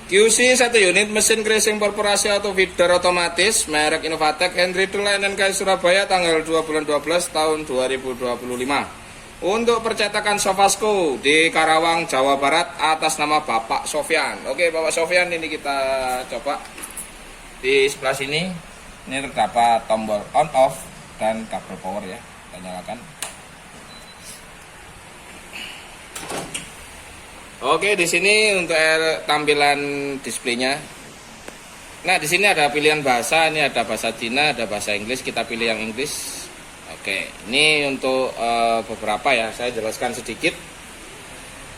QC 1 unit mesin crushing perforasi auto feeder otomatis merek Innovatek Henry Line NKI Surabaya tanggal 2 bulan 12 tahun 2025. Untuk percetakan Sofasco di Karawang, Jawa Barat atas nama Bapak Sofyan. Oke, Bapak Sofyan, ini kita coba. Di sebelah sini ini terdapat tombol on off dan kabel power ya. Kita nyalakan. Oke, di sini untuk tampilan displaynya. Nah, di sini ada pilihan bahasa. Ini ada bahasa Cina, ada bahasa Inggris. Kita pilih yang Inggris. Oke, ini untuk beberapa ya. Saya jelaskan sedikit.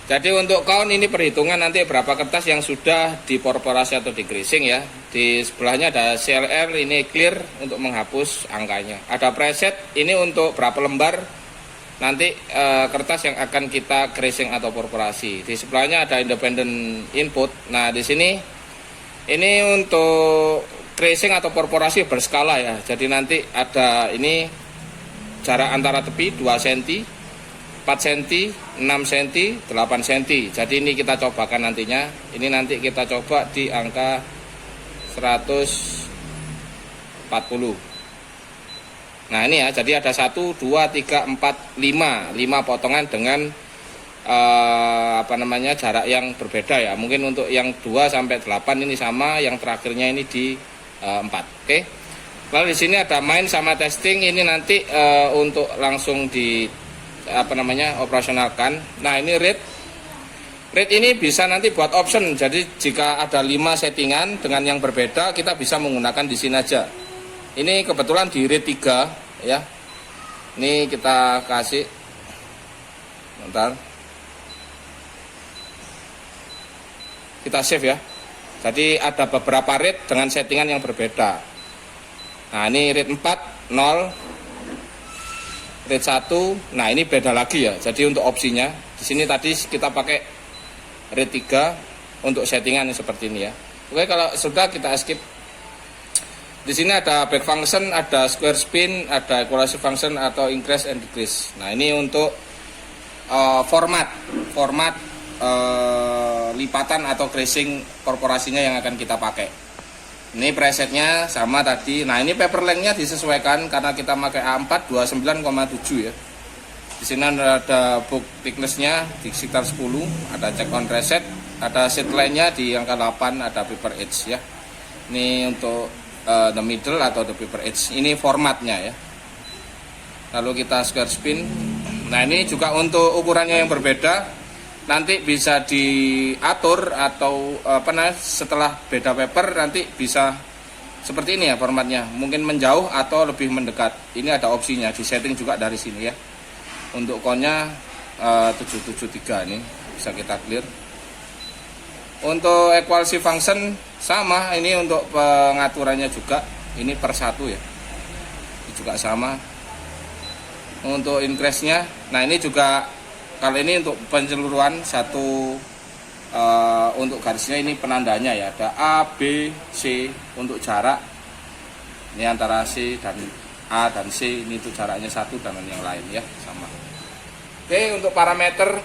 Jadi untuk count ini perhitungan nanti berapa kertas yang sudah diperforasi atau di crushing ya. Di sebelahnya ada CLR, ini clear untuk menghapus angkanya. Ada preset, ini untuk berapa lembar nanti kertas yang akan kita crushing atau perforasi. Di sebelahnya ada independent input. Nah, di sini ini untuk crushing atau perforasi berskala ya. Jadi nanti ada ini jarak antara tepi 2 cm, 4 cm, 6 cm, 8 cm. Jadi ini kita cobakan nantinya. Ini nanti kita coba di angka 140. Nah, ini ya, jadi ada 1, 2, 3, 4, 5 potongan dengan jarak yang berbeda ya. Mungkin untuk yang 2 sampai 8 ini sama, yang terakhirnya ini di 4. Oke. Lalu di sini ada main sama testing, ini nanti untuk langsung di operasionalkan. Nah, ini rate ini bisa nanti buat option. Jadi jika ada 5 settingan dengan yang berbeda, kita bisa menggunakan di sini aja. Ini kebetulan di rate 3 ya. Ini kita kasih bentar. Kita save ya. Jadi ada beberapa rate dengan settingan yang berbeda. Nah, ini rate 4, 0, rate 1. Nah, ini beda lagi ya. Jadi untuk opsinya di sini tadi kita pakai rate 3 untuk settingan seperti ini ya. Oke, kalau sudah kita skip. Di sini ada back function, ada square spin, ada equalizer function atau increase and decrease. Nah, ini untuk format lipatan atau crushing korporasinya yang akan kita pakai. Ini presetnya sama tadi. Nah, ini paper length-nya disesuaikan karena kita pakai A4 29,7 ya. Di sini ada book thickness-nya di sekitar 10, ada check on reset, ada set line-nya di angka 8, ada paper edge ya. Ini untuk the middle atau the paper edge. Ini formatnya ya. Lalu kita square spin. Nah, ini juga untuk ukurannya yang berbeda. Nanti bisa diatur atau setelah beda paper nanti bisa seperti ini ya formatnya. Mungkin menjauh atau lebih mendekat. Ini ada opsinya, di setting juga dari sini ya. Untuk count-nya 773 ini bisa kita clear. Untuk equalizer function sama, ini untuk pengaturannya juga, ini per 1 ya, ini juga sama. Untuk increase-nya, nah ini juga kalau ini untuk penyeluruhan satu, untuk garisnya ini penandanya ya, ada A, B, C untuk jarak. Ini antara C dan A dan C, ini untuk jaraknya 1 dan yang lain ya, sama. Oke, untuk parameter,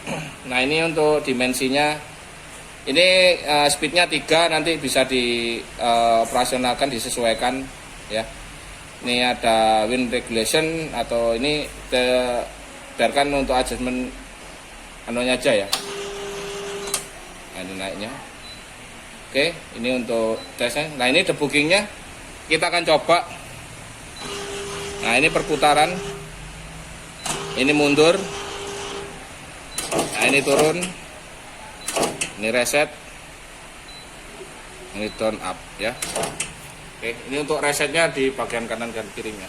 nah ini untuk dimensinya. Ini speednya 3, nanti bisa dioperasionalkan, disesuaikan ya. Ini ada wind regulation atau ini biarkan untuk adjustment anunya aja ya. Nah, ini naiknya. Oke, ini untuk tesnya. Nah, ini debuggingnya kita akan coba. Nah, ini perputaran. Ini mundur. Nah, ini turun. Ini reset, ini turn up ya. Oke, ini untuk resetnya di bagian kanan dan kirinya.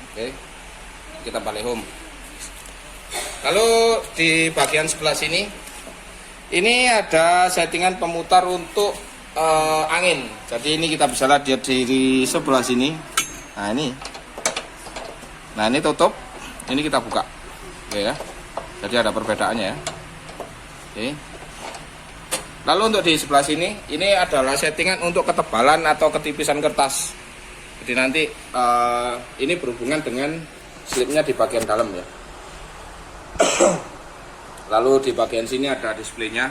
Oke, kita balik home. Lalu di bagian sebelah sini, ini ada settingan pemutar untuk angin. Jadi ini kita bisa lihat di sebelah sini. Nah ini tutup, ini kita buka. Oke ya. Jadi ada perbedaannya ya. Oke. Lalu untuk di sebelah sini, ini adalah settingan untuk ketebalan atau ketipisan kertas. Jadi nanti ini berhubungan dengan slipnya di bagian dalam ya. Lalu di bagian sini ada displaynya.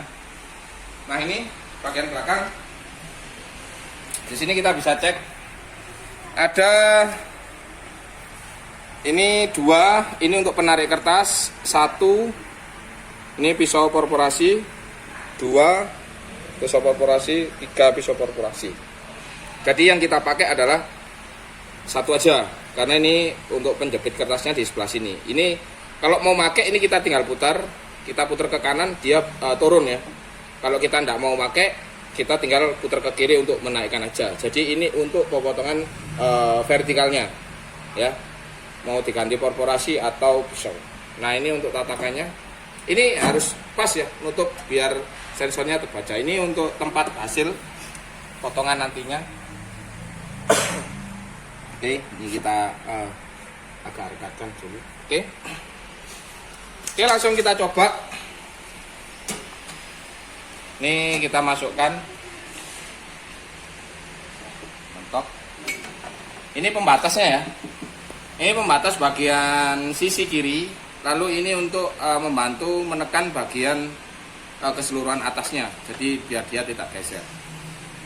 Nah ini bagian belakang. Di sini kita bisa cek ada ini 2, ini untuk penarik kertas, 1 ini pisau perforasi, 2 pisau perforasi, 3 pisau perforasi. Jadi yang kita pakai adalah 1 aja, karena ini untuk penjepit kertasnya di sebelah sini. Ini kalau mau pakai ini kita tinggal putar, kita putar ke kanan dia turun ya. Kalau kita tidak mau pakai, kita tinggal putar ke kiri untuk menaikkan aja. Jadi ini untuk pemotongan vertikalnya ya, mau diganti perforasi atau pisau. Nah ini untuk tatakannya, ini harus pas ya, nutup biar sensornya terbaca. Ini untuk tempat hasil potongan nantinya. Oke, ini kita agak rekatkan dulu. Oke, langsung kita coba. Ini kita masukkan mentok. Ini pembatasnya ya. Ini pembatas bagian sisi kiri. Lalu ini untuk membantu menekan bagian keseluruhan atasnya. Jadi biar dia tidak geser.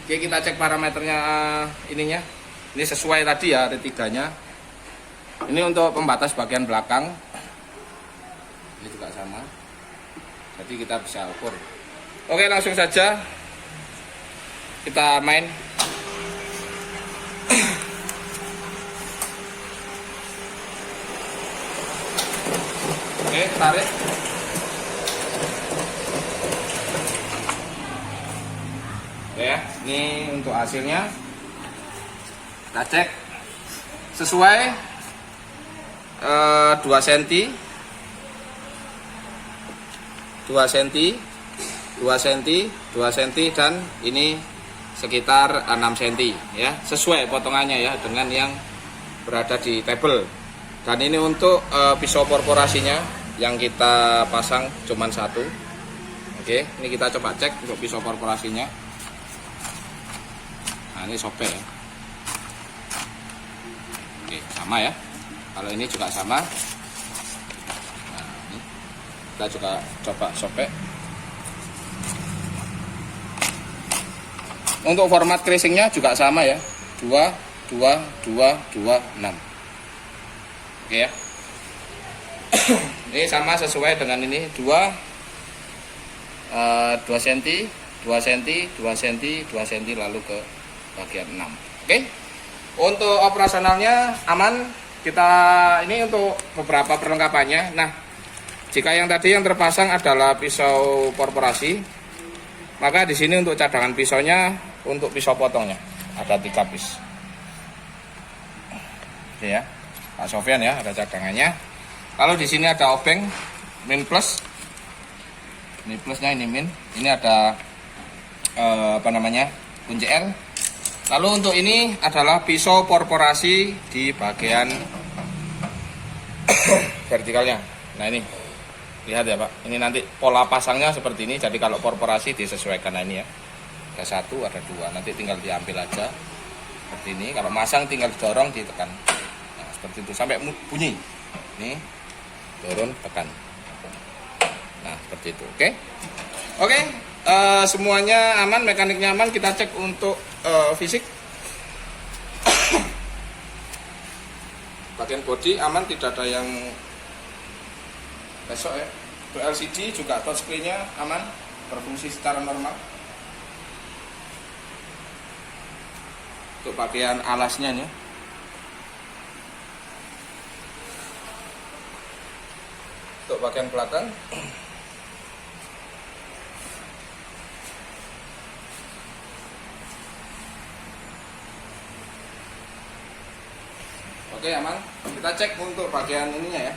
Oke, kita cek parameternya ininya. Ini sesuai tadi ya, ada 3-nya. Ini untuk pembatas bagian belakang. Ini juga sama. Jadi kita bisa ukur. Oke, langsung saja kita main. Oke, tarik. Oke ya, ini untuk hasilnya. Kita cek sesuai 2 cm 2 cm 2 cm 2 cm dan ini sekitar 6 cm ya, sesuai potongannya ya dengan yang berada di tabel. Dan ini untuk pisau perforasinya yang kita pasang cuman 1. Oke, ini kita coba cek untuk pisau perforasinya. Nah ini sobek ya. Oke, sama ya. Kalau ini juga sama. Nah, ini kita juga coba sobek. Untuk format casingnya juga sama ya. 2, 2, 2, 2, 6. Oke ya. Ini sama sesuai dengan ini 2 cm 2 cm 2 cm 2 cm lalu ke bagian 6. Oke. Untuk operasionalnya aman. Kita ini untuk beberapa perlengkapannya. Nah, jika yang tadi yang terpasang adalah pisau perforasi, maka di sini untuk cadangan pisaunya, untuk pisau potongnya ada 3 pis. Oke ya, Pak Sofyan ya, ada cadangannya. Kalau di sini ada obeng min plus. Ini plusnya, ini min. Ini ada kunci L. Lalu untuk ini adalah pisau perforasi di bagian vertikalnya. Nah ini lihat ya Pak, ini nanti pola pasangnya seperti ini. Jadi kalau perforasi disesuaikan. Nah ini ya, ada 1 ada 2, nanti tinggal diambil aja seperti ini. Kalau masang tinggal didorong, ditekan. Nah seperti itu sampai bunyi. Ini turun, tekan. Nah seperti itu. Oke. Semuanya aman, mekaniknya aman. Kita cek untuk fisik. Bagian bodi aman, tidak ada yang besok ya. Untuk LCD juga touchscreen-nya aman, berfungsi secara normal. Untuk bagian alasnya nih. Untuk bagian belakang. Oke, aman. Kita cek untuk bagian ininya ya.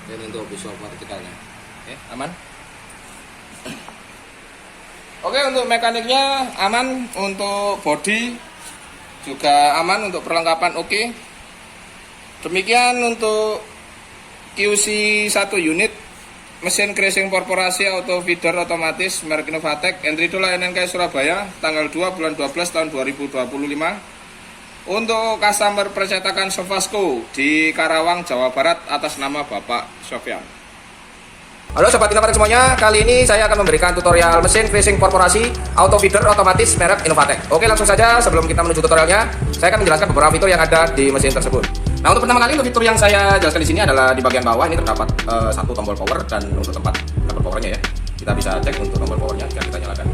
Dan untuk visual vertikalnya. Oke, aman. Oke, untuk mekaniknya aman, untuk body juga aman, untuk perlengkapan oke. Demikian untuk QC 1 unit mesin crushing perforasi auto feeder otomatis merek Innovatek, entry dulu NNK Surabaya, tanggal 2 bulan 12 tahun 2025. Untuk customer percetakan Sofasco di Karawang, Jawa Barat atas nama Bapak Sofyan. Halo Sobat Inovatek semuanya, kali ini saya akan memberikan tutorial mesin crushing korporasi auto feeder otomatis merek Inovatek. Oke, langsung saja sebelum kita menuju tutorialnya, saya akan menjelaskan beberapa fitur yang ada di mesin tersebut. Nah, untuk pertama kali untuk fitur yang saya jelaskan di sini adalah di bagian bawah ini terdapat satu tombol power, dan untuk tempat tombol powernya ya, kita bisa cek untuk tombol powernya jika kita nyalakan.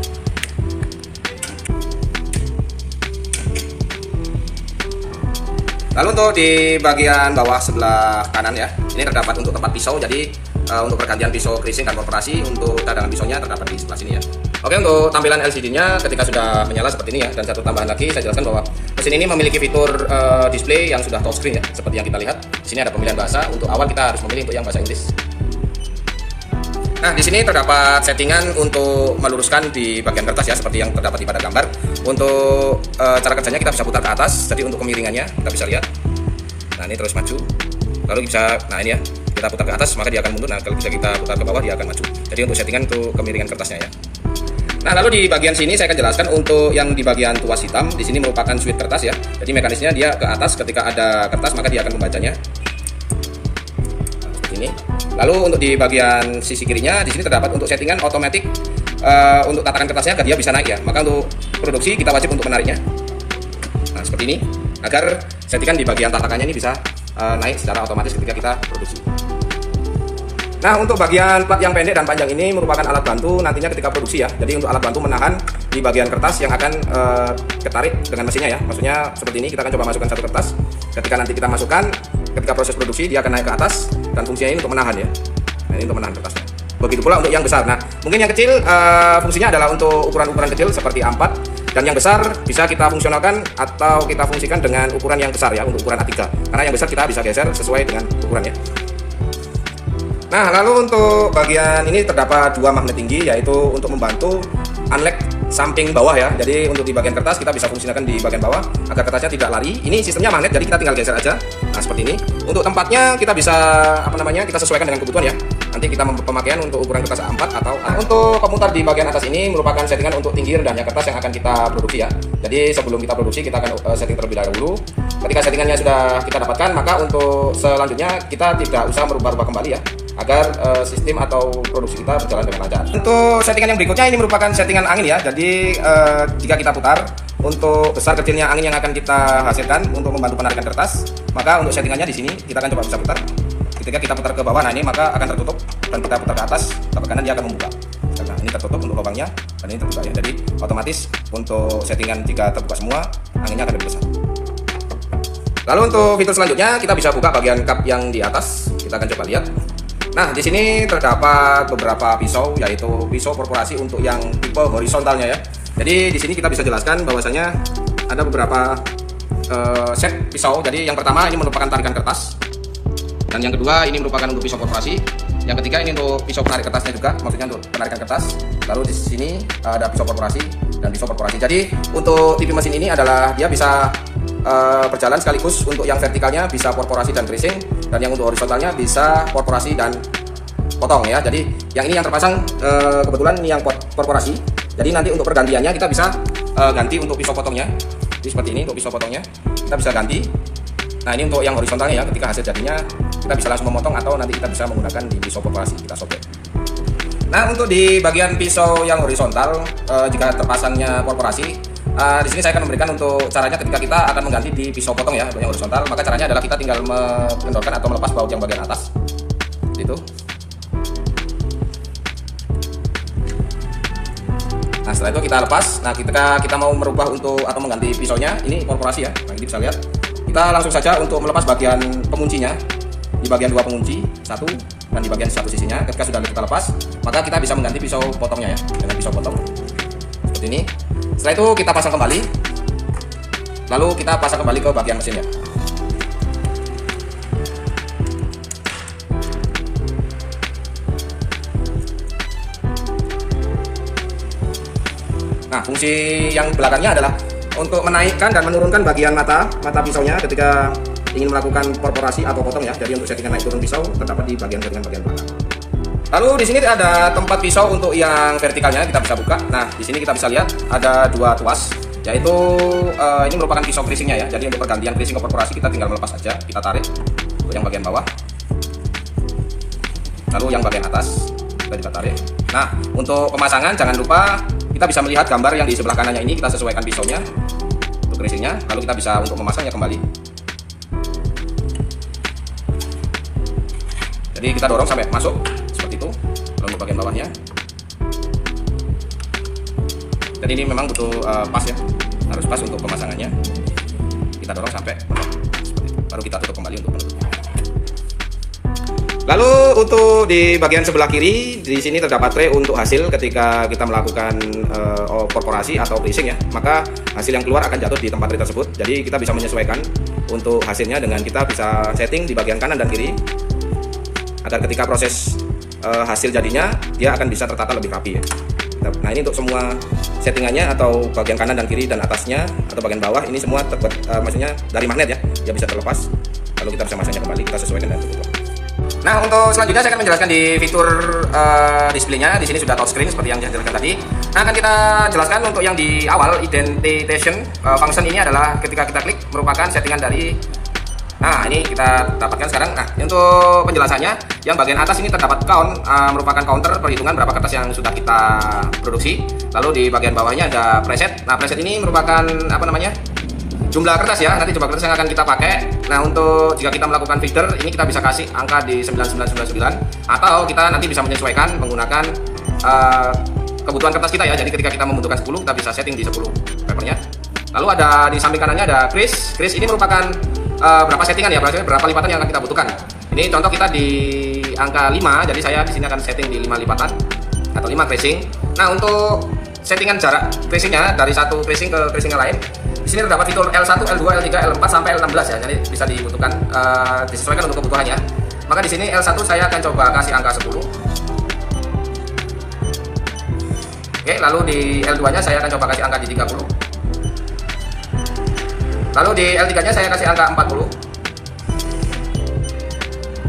Lalu untuk di bagian bawah sebelah kanan ya, ini terdapat untuk tempat pisau. Jadi untuk pergantian pisau crushing dan korporasi, untuk cadangan pisaunya terdapat di sebelah sini ya. Oke, untuk tampilan LCD-nya ketika sudah menyala seperti ini ya. Dan satu tambahan lagi saya jelaskan bahwa mesin ini memiliki fitur display yang sudah touchscreen ya, seperti yang kita lihat. Di sini ada pemilihan bahasa. Untuk awal kita harus memilih untuk yang bahasa Inggris. Nah, di sini terdapat settingan untuk meluruskan di bagian kertas ya, seperti yang terdapat di pada gambar. Untuk cara kerjanya kita bisa putar ke atas, jadi untuk kemiringannya kita bisa lihat. Nah, ini terus maju. Lalu bisa, nah ini ya, kita putar ke atas maka dia akan mundur. Nah, kalau bisa kita putar ke bawah dia akan maju. Jadi untuk settingan untuk kemiringan kertasnya ya. Nah, lalu di bagian sini saya akan jelaskan untuk yang di bagian tuas hitam. Di sini merupakan switch kertas ya. Jadi mekanismenya dia ke atas, ketika ada kertas maka dia akan membacanya. Ini. Lalu untuk di bagian sisi kirinya di sini terdapat untuk settingan otomatis untuk tatakan kertasnya agar dia bisa naik ya. Maka untuk produksi kita wajib untuk menariknya. Nah, seperti ini agar settingan di bagian tatakannya ini bisa naik secara otomatis ketika kita produksi. Nah, untuk bagian plat yang pendek dan panjang ini merupakan alat bantu nantinya ketika produksi ya. Jadi untuk alat bantu menahan di bagian kertas yang akan ketarik dengan mesinnya ya. Maksudnya seperti ini, kita akan coba masukkan satu kertas. Ketika nanti kita masukkan, ketika proses produksi dia akan naik ke atas, dan fungsinya ini untuk menahan ya. Nah, ini untuk menahan kertasnya. Begitu pula untuk yang besar. Nah, mungkin yang kecil fungsinya adalah untuk ukuran-ukuran kecil seperti A4, dan yang besar bisa kita fungsionalkan atau kita fungsikan dengan ukuran yang besar ya, untuk ukuran A3. Karena yang besar kita bisa geser sesuai dengan ukurannya. Nah, lalu untuk bagian ini terdapat dua magnet tinggi, yaitu untuk membantu unlock samping bawah ya. Jadi untuk di bagian kertas kita bisa fungsikan di bagian bawah agar kertasnya tidak lari. Ini sistemnya magnet, jadi kita tinggal geser aja. Nah, seperti ini. Untuk tempatnya kita bisa kita sesuaikan dengan kebutuhan ya. Nanti kita pemakaian untuk ukuran kertas A4 atau untuk pemutar di bagian atas ini merupakan settingan untuk tinggi rendahnya kertas yang akan kita produksi ya. Jadi sebelum kita produksi kita akan setting terlebih dahulu. Ketika settingannya sudah kita dapatkan, maka untuk selanjutnya kita tidak usah merubah-rubah kembali ya, agar sistem atau produksi kita berjalan dengan lancar. Untuk settingan yang berikutnya ini merupakan settingan angin ya. Jadi jika kita putar, untuk besar kecilnya angin yang akan kita hasilkan untuk membantu penarikan kertas, maka untuk settingannya di sini kita akan coba bisa putar. Ketika kita putar ke bawah, nah ini maka akan tertutup, dan kita putar ke atas, ke kanan dia akan membuka. Nah, ini tertutup untuk lubangnya, dan ini terbuka ya. Jadi otomatis untuk settingan jika terbuka semua, anginnya akan lebih besar. Lalu untuk fitur selanjutnya kita bisa buka bagian kap yang di atas. Kita akan coba lihat. Nah, di sini terdapat beberapa pisau, yaitu pisau korporasi untuk yang tipe horizontalnya ya. Jadi di sini kita bisa jelaskan bahwasanya ada beberapa set pisau. Jadi yang pertama ini merupakan tarikan kertas, dan yang kedua ini merupakan untuk pisau korporasi. Yang ketiga ini untuk pisau penarik kertasnya juga, maksudnya untuk penarikan kertas. Lalu di sini ada pisau korporasi dan pisau korporasi. Jadi untuk tipe mesin ini adalah dia bisa berjalan sekaligus, untuk yang vertikalnya bisa korporasi dan crushing, dan yang untuk horizontalnya bisa korporasi dan potong ya. Jadi yang ini yang terpasang kebetulan ini yang korporasi. Jadi nanti untuk pergantiannya kita bisa ganti untuk pisau potongnya. Jadi seperti ini untuk pisau potongnya kita bisa ganti. Nah, ini untuk yang horizontalnya ya, ketika hasil jadinya kita bisa langsung memotong atau nanti kita bisa menggunakan di pisau korporasi, kita sobek. Nah, untuk di bagian pisau yang horizontal jika terpasangnya korporasi, di sini saya akan memberikan untuk caranya ketika kita akan mengganti di pisau potong ya, yang horizontal. Maka caranya adalah kita tinggal mengendorkan atau melepas baut yang bagian atas. Gitu. Nah, setelah itu kita lepas. Nah, ketika kita mau merubah untuk atau mengganti pisaunya, ini korporasi ya. Nah, ini bisa lihat. Kita langsung saja untuk melepas bagian penguncinya. Di bagian dua pengunci, satu, dan di bagian satu sisinya. Ketika sudah kita lepas, maka kita bisa mengganti pisau potongnya ya, dengan pisau potong. Seperti ini. Setelah itu kita pasang kembali. Lalu kita pasang kembali ke bagian mesinnya. Nah, fungsi yang belakangnya adalah untuk menaikkan dan menurunkan bagian mata pisaunya ketika ingin melakukan korporasi atau potong ya. Jadi untuk settingan naik turun pisau terdapat di bagian bagian belakang. Lalu di sini ada tempat pisau untuk yang vertikalnya kita bisa buka. Nah, di sini kita bisa lihat ada dua tuas. yaitu ini merupakan pisau creasingnya ya. Jadi untuk pergantian creasing ke perforasi kita tinggal melepas saja, kita tarik untuk yang bagian bawah, lalu yang bagian atas kita juga tarik. Nah, untuk pemasangan jangan lupa kita bisa melihat gambar yang di sebelah kanannya ini, kita sesuaikan pisaunya untuk creasingnya, lalu kita bisa untuk memasangnya kembali. Jadi kita dorong sampai masuk seperti itu, lalu bagian bawahnya. Jadi ini memang butuh pas ya, harus pas untuk pemasangannya. Kita dorong sampai penuh seperti itu, baru kita tutup kembali untuk penutup. Lalu untuk di bagian sebelah kiri, di sini terdapat tray untuk hasil ketika kita melakukan perforasi atau creasing ya. Maka hasil yang keluar akan jatuh di tempat tray tersebut. Jadi kita bisa menyesuaikan untuk hasilnya dengan kita bisa setting di bagian kanan dan kiri, agar ketika proses hasil jadinya dia akan bisa tertata lebih rapi ya. Nah, ini untuk semua settingannya atau bagian kanan dan kiri dan atasnya atau bagian bawah ini semua terbuat maksudnya dari magnet ya, dia bisa terlepas. Lalu kita bisa masangnya kembali, kita sesuaikan dan tutup. Nah, untuk selanjutnya saya akan menjelaskan di fitur displaynya. Di sini sudah touchscreen seperti yang saya jelaskan tadi. Nah, akan kita jelaskan untuk yang di awal identification function ini adalah ketika kita klik merupakan settingan dari. Nah, ini kita dapatkan sekarang. Nah, untuk penjelasannya, yang bagian atas ini terdapat count, merupakan counter perhitungan berapa kertas yang sudah kita produksi. Lalu di bagian bawahnya ada preset. Nah, preset ini merupakan apa namanya? Jumlah kertas ya, nanti jumlah kertas yang akan kita pakai. Nah, untuk jika kita melakukan feeder, ini kita bisa kasih angka di 9999 atau kita nanti bisa menyesuaikan menggunakan kebutuhan kertas kita ya. Jadi ketika kita membutuhkan 10, kita bisa setting di 10 papernya. Lalu ada di samping kanannya ada crease. Crease ini merupakan berapa settingan ya, berapa lipatan yang akan kita butuhkan. Ini contoh kita di angka 5, jadi saya di sini akan setting di 5 lipatan atau 5 creasing. Nah, untuk settingan jarak creasingnya dari satu creasing ke creasing yang lain, di sini terdapat fitur L1, L2, L3, L4 sampai L16 ya. Jadi bisa dibutuhkan disesuaikan untuk kebutuhannya. Maka di sini L1 saya akan coba kasih angka 10. Oke, lalu di L2-nya saya akan coba kasih angka di 30. Lalu di L3-nya saya kasih angka 40.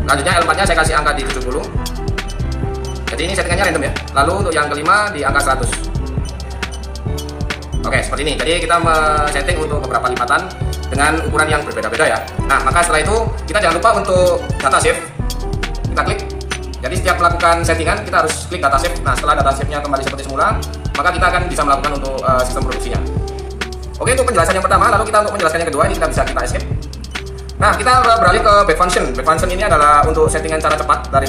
Lanjutnya L4-nya saya kasih angka di 70. Jadi ini settingannya random ya. Lalu untuk yang kelima di angka 100. Oke, seperti ini. Jadi kita setting untuk beberapa lipatan dengan ukuran yang berbeda-beda ya. Nah, maka setelah itu kita jangan lupa untuk data save. Kita klik. Jadi setiap melakukan settingan kita harus klik data save. Nah, setelah data save-nya kembali seperti semula, maka kita akan bisa melakukan untuk sistem produksinya. Oke, untuk penjelasan yang pertama, lalu kita untuk menjelaskan yang kedua ini kita bisa kita escape. Nah, kita beralih ke back function. Back function ini adalah untuk settingan cara cepat dari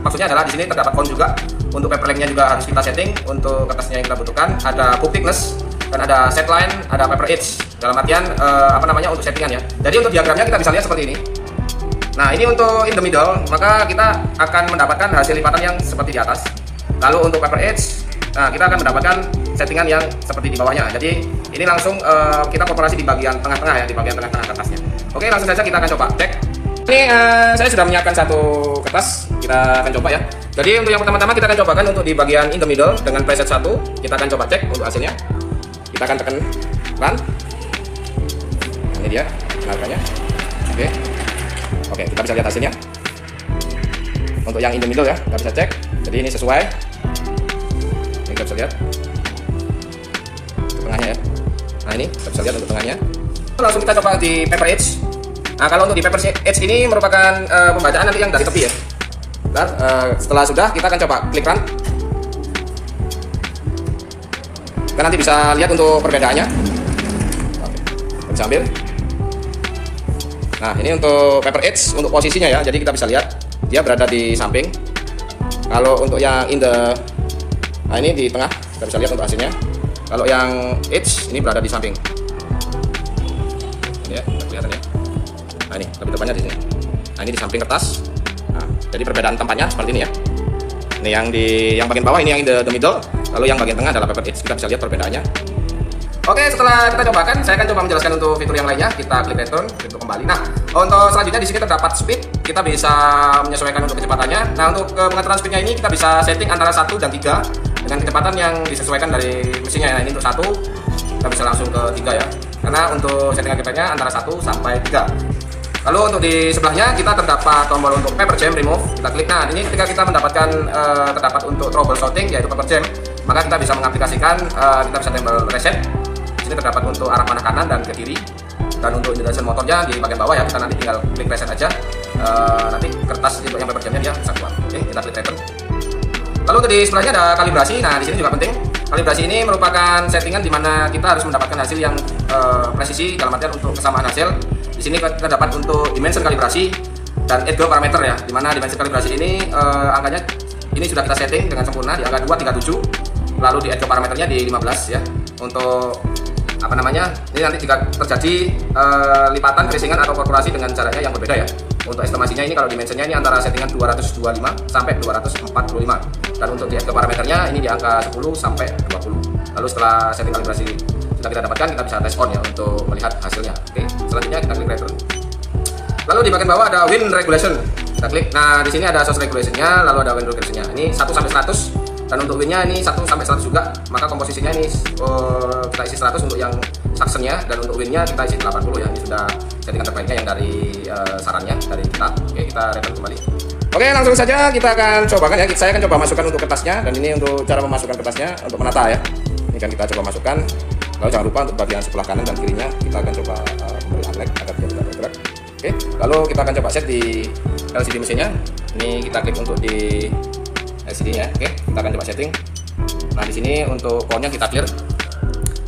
maksudnya adalah di sini terdapat count juga. Untuk paper length-nya juga harus kita setting. Untuk kertasnya yang kita butuhkan ada book thickness dan ada set line, ada paper edge. Dalam artian apa namanya untuk settingan ya. Jadi untuk diagramnya kita bisa lihat seperti ini. Nah, ini untuk in the middle, maka kita akan mendapatkan hasil lipatan yang seperti di atas. Lalu untuk paper edge, nah kita akan mendapatkan settingan yang seperti di bawahnya. Jadi ini langsung kita korporasi di bagian tengah-tengah ya, di bagian tengah-tengah kertasnya. Oke, langsung saja kita akan coba cek. Ini saya sudah menyiapkan satu kertas, kita akan coba ya. Jadi untuk yang pertama-tama kita akan cobakan untuk di bagian in the middle dengan preset 1. Kita akan coba cek untuk hasilnya. Kita akan tekan run. Ini dia harganya. Oke, kita bisa lihat hasilnya. Untuk yang in the middle ya, kita bisa cek. Jadi ini sesuai. Ini kita bisa lihat tengahnya ya. Nah, ini kita bisa lihat untuk tengahnya. Langsung kita coba di paper edge. Nah, kalau untuk di paper edge ini merupakan pembacaan nanti yang dari tepi ya. Bentar, setelah sudah kita akan coba klik run. Kita nanti bisa lihat untuk perbedaannya. Oke, kita bisa ambil. Nah, ini untuk paper edge untuk posisinya ya. Jadi kita bisa lihat dia berada di samping. Kalau untuk yang nah ini di tengah, kita bisa lihat untuk hasilnya. Kalau yang edge ini berada di samping. Ini ya, kelihatan ya. Nah, ini lebih tepatnya di sini. Nah, ini di samping kertas. Nah, jadi perbedaan tempatnya seperti ini ya. Ini yang bagian bawah, ini yang in the middle. Lalu yang bagian tengah adalah paper edge. Kita bisa lihat perbedaannya. Oke, setelah kita cobakan, saya akan coba menjelaskan untuk fitur yang lainnya. Kita klik return untuk kembali. Nah, untuk selanjutnya di sini terdapat speed. Kita bisa menyesuaikan untuk kecepatannya. Nah, untuk pengaturan speednya ini kita bisa setting antara 1 dan 3 dengan kecepatan yang disesuaikan dari mesinnya. Nah, ini untuk 1 kita bisa langsung ke 3 ya. Karena untuk settingan kecepatannya antara 1 sampai 3. Lalu untuk di sebelahnya kita terdapat tombol untuk paper jam remove. Kita klik. Nah, ini ketika kita mendapatkan terdapat untuk troubleshooting yaitu paper jam, maka kita bisa mengaplikasikan kita bisa tombol reset Di sini terdapat untuk arah panah kanan dan ke kiri. Dan untuk indikasi motornya di bagian bawah ya, kita nanti tinggal klik reset aja. Nanti kertas untuk yang paper jamnya dia bisa keluar. Oke, kita klik return. Lalu untuk di sebelahnya ada kalibrasi. Nah, di sini juga penting. Kalibrasi ini merupakan settingan di mana kita harus mendapatkan hasil yang presisi dalam artian untuk kesamaan hasil. Di sini kita dapat untuk dimension kalibrasi dan edge parameter ya. Di mana dimension kalibrasi ini angkanya ini sudah kita setting dengan sempurna di angka 237. Lalu di edge parameternya di 15 ya. Untuk apa namanya? Ini nanti jika terjadi lipatan, creasingan atau perforasi dengan caranya yang berbeda ya. Untuk estimasinya ini kalau dimensionnya ini antara settingan 225 sampai 245. Dan untuk di edge parameternya ini di angka 10 sampai 20. Lalu setelah setting kalibrasi sudah kita dapatkan, kita bisa tes on ya untuk melihat hasilnya. Oke, selanjutnya kita klik return. Lalu di bagian bawah ada wind regulation. Kita klik. Nah, di sini ada source regulationnya, lalu ada wind regulationnya. Ini 1 sampai 100. Dan untuk windnya ini 1 sampai 100 juga. Maka komposisinya ini kita isi 100 untuk yang suctionnya, dan untuk windnya kita isi 80 ya. Ini sudah settingan terbaiknya yang dari sarannya dari kita. Oke, kita return kembali. Oke, langsung saja kita akan cobakan ya. Saya akan coba masukkan untuk kertasnya, dan ini untuk cara memasukkan kertasnya untuk menata ya. Ini kan kita coba masukkan. Lalu jangan lupa untuk bagian sebelah kanan dan kirinya kita akan coba memberi unlock agar dia tidak bergerak. Oke, lalu kita akan coba set di LCD mesinnya. Ini kita klik untuk di LCD nya. Oke, kita akan coba setting. Nah, di sini untuk powernya kita clear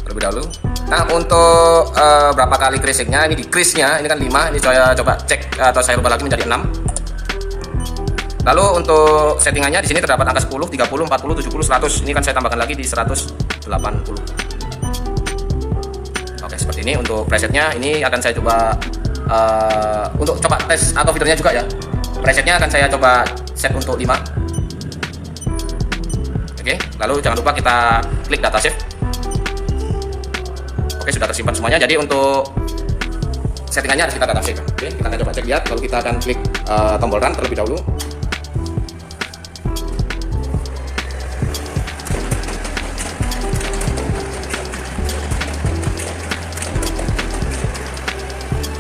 terlebih dahulu. Nah, untuk berapa kali creasingnya, ini di crease-nya ini kan 5. Ini saya coba cek atau saya rubah lagi menjadi 6. Lalu untuk settingannya di sini terdapat angka 10, 30, 40, 70, 100. Ini kan saya tambahkan lagi di 180. Oke, seperti ini untuk presetnya. Ini akan saya coba untuk coba tes atau fiturnya juga ya. Presetnya akan saya coba set untuk 5. Oke, lalu jangan lupa kita klik data save. Oke, sudah tersimpan semuanya. Jadi untuk settingannya harus kita data save. Oke, kita akan coba cek lihat. Lalu kita akan klik tombol run terlebih dahulu.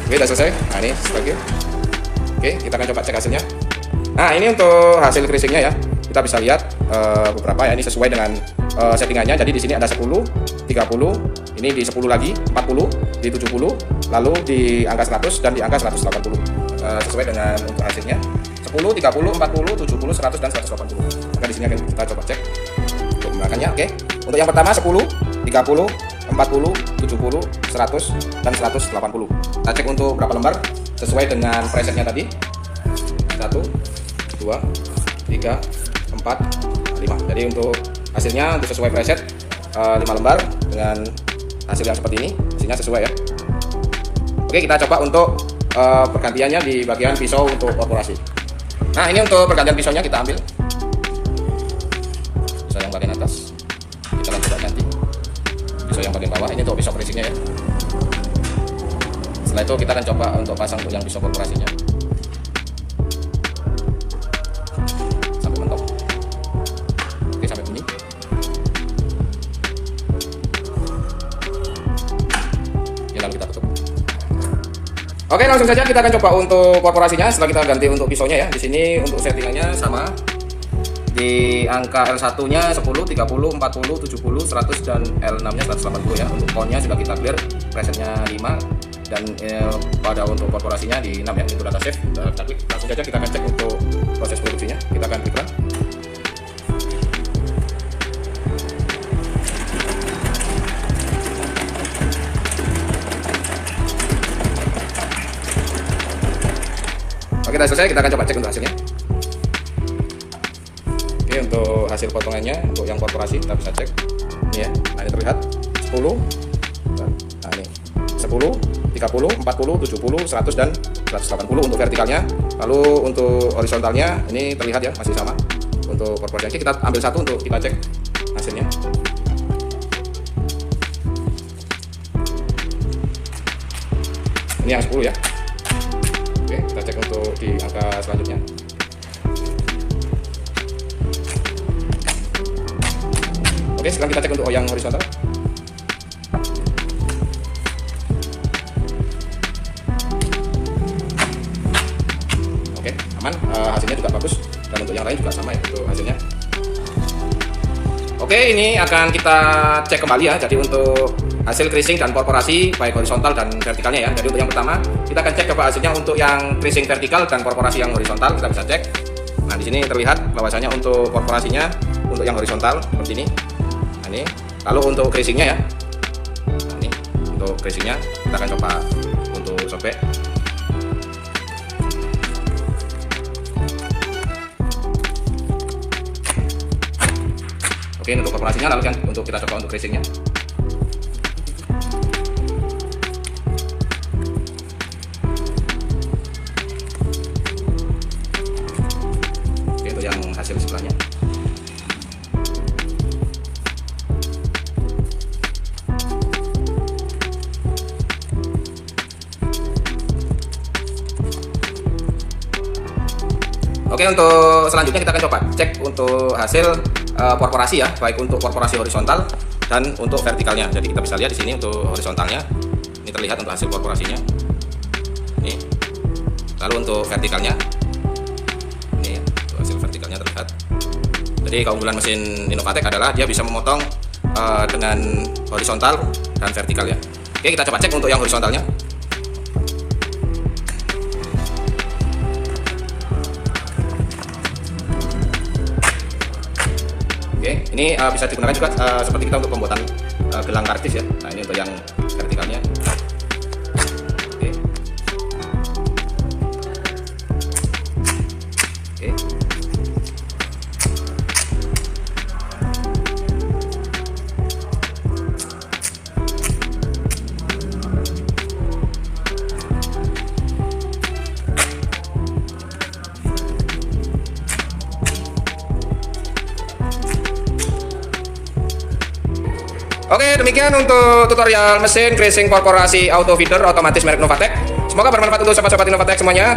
Oke, sudah selesai. Nah, ini sebagai. Oke, kita akan coba cek hasilnya. Nah, ini untuk hasil creasingnya ya. Kita bisa lihat beberapa ya, ini sesuai dengan settingannya. Jadi di sini ada 10, 30, ini di 10 lagi, 40, di 70, lalu di angka 100 dan di angka 180. Sesuai dengan untuk hasilnya. 10, 30, 40, 70, 100 dan 180. Maka di sini akan kita coba cek untuk menggunakannya. Oke. Untuk yang pertama 10, 30, 40, 70, 100 dan 180. Kita cek untuk berapa lembar sesuai dengan presetnya tadi. 1, 2, 3, 4, 5. Jadi untuk hasilnya untuk sesuai preset 5 lembar dengan hasil yang seperti ini. Hasilnya sesuai ya. Oke, kita coba untuk pergantiannya di bagian pisau untuk korporasi. Nah, ini untuk pergantian pisaunya kita ambil pisau yang bagian atas, kita akan coba ganti pisau yang bagian bawah. Ini untuk pisau creasingnya ya. Setelah itu kita akan coba untuk pasang untuk yang pisau korporasinya sampai mentok. Oke, sampai bunyi. Oke, lalu kita tutup. Oke, langsung saja kita akan coba untuk korporasinya. Setelah kita ganti untuk pisaunya ya. Di sini untuk settingannya sama. Di angka L1-nya 10, 30, 40, 70, 100 dan L6-nya 180 ya. Untuk poundnya sudah kita clear, presetnya 5 dan pada untuk korporasinya di 6 ya. Ini data save. Kita klik. Langsung saja kita akan cek untuk proses produksinya. Kita akan klik run. Oke, sudah selesai. Kita akan coba cek untuk hasilnya. Oke, untuk hasil potongannya untuk yang korporasi kita bisa cek. Ini ya. Nah, ini terlihat 10. Nah, ini 10, 30, 40, 70, 100 dan 180 untuk vertikalnya. Lalu untuk horizontalnya ini terlihat ya masih sama. Untuk korporasi kita ambil satu untuk kita cek hasilnya. Ini yang 10 ya. Oke, kita cek untuk di angka selanjutnya. Oke, sekarang kita cek untuk yang horizontal. Oke, aman. Hasilnya juga bagus. Dan untuk yang lain juga sama ya untuk hasilnya. Oke, ini akan kita cek kembali ya. Jadi untuk hasil creasing dan perforasi baik horizontal dan vertikalnya ya. Jadi untuk yang pertama kita akan cek coba hasilnya untuk yang creasing vertikal dan perforasi yang horizontal, kita bisa cek. Nah di sini terlihat bahwasanya untuk perforasinya untuk yang horizontal seperti ini. Nah, ini lalu untuk creasingnya ya. Nah, ini untuk creasingnya kita akan coba untuk sobek. Oke, untuk perforasinya lalu kan untuk kita coba untuk creasingnya. Oke, untuk yang hasil sebelahnya. Oke, untuk selanjutnya kita akan coba cek untuk hasil perforasi ya, baik untuk perforasi horizontal dan untuk vertikalnya. Jadi kita bisa lihat di sini untuk horizontalnya, ini terlihat untuk hasil perforasinya. Ini. Lalu untuk vertikalnya, ini untuk hasil vertikalnya terlihat. Jadi keunggulan mesin Innovatek adalah dia bisa memotong dengan horizontal dan vertikal ya. Oke, kita coba cek untuk yang horizontalnya. Oke, ini bisa digunakan juga seperti kita untuk pembuatan gelang kartis ya. Nah ini untuk yang vertikalnya. Oke. Oke. Oke, demikian untuk tutorial mesin creasing korporasi auto feeder otomatis merek Innovatek. Semoga bermanfaat untuk sobat-sobat Innovatek semuanya.